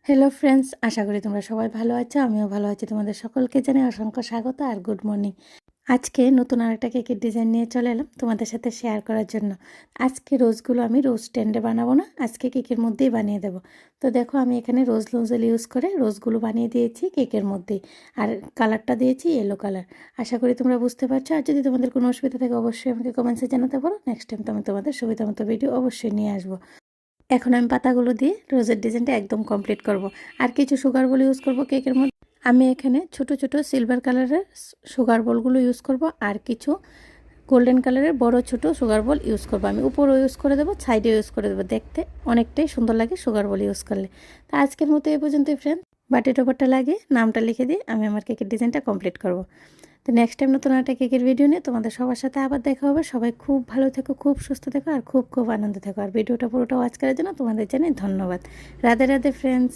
Hello friends, আশা করি তোমরা সবাই ভালো আছো। আমিও ভালো আছি। তোমাদের সকলকে জানাই অসংখ্য স্বাগত আর গুড মর্নিং। আজকে নতুন আরেকটা কেকের ডিজাইন নিয়ে চলে এলাম তোমাদের সাথে শেয়ার করার জন্য। আজকে রোজগুলো আমি রোজ স্ট্যান্ডে বানাবো না, আজকে কেকের মধ্যেই বানিয়ে দেবো। তো দেখো, আমি এখানে রোজ নোজেল ইউজ করে রোজগুলো বানিয়ে দিয়েছি কেকের মধ্যেই। আর কালারটা দিয়েছি ইয়েলো কালার। আশা করি তোমরা বুঝতে পারছো। আর যদি তোমাদের কোনো অসুবিধা থাকে অবশ্যই আমাকে কমেন্টসে জানাতে পারো। নেক্সট টাইম তো আমি তোমাদের সুবিধা মতো ভিডিও অবশ্যই নিয়ে আসবো। এখন আমি পাতাগুলো দিয়ে রোজের ডিজাইনটা একদম কমপ্লিট করব। আর কিছু সুগার বল ইউজ করব কেকের মধ্যে। আমি এখানে ছোট ছোট সিলভার কালারের সুগার বলগুলো ইউজ করব, আর কিছু গোল্ডেন কালারের বড় ছোট সুগার বল ইউজ করব। আমি উপরও ইউজ করে দেবো, সাইডেও ইউজ করে দেবো, দেখতে অনেকটাই সুন্দর লাগে সুগার বল ইউজ করলে। তা আজকের মতো এই পর্যন্তই ফ্রেন্ড। বাটি টপারটা লাগিয়ে নামটা লিখে দিয়ে আমি আমার কেকের ডিজাইনটা কমপ্লিট করব। তো নেক্সট টাইম নতুন একটা কেকের ভিডিও নিয়ে তোমাদের সবার সাথে আবার দেখা হবে। সবাই খুব ভালো থেকো, খুব সুস্থ থেকো, আর খুব খুব আনন্দ থেকো। আর ভিডিওটা পুরোটা ওয়াচ করার জন্য তোমাদের জানাই ধন্যবাদ। রাধে রাধে ফ্রেন্ডস।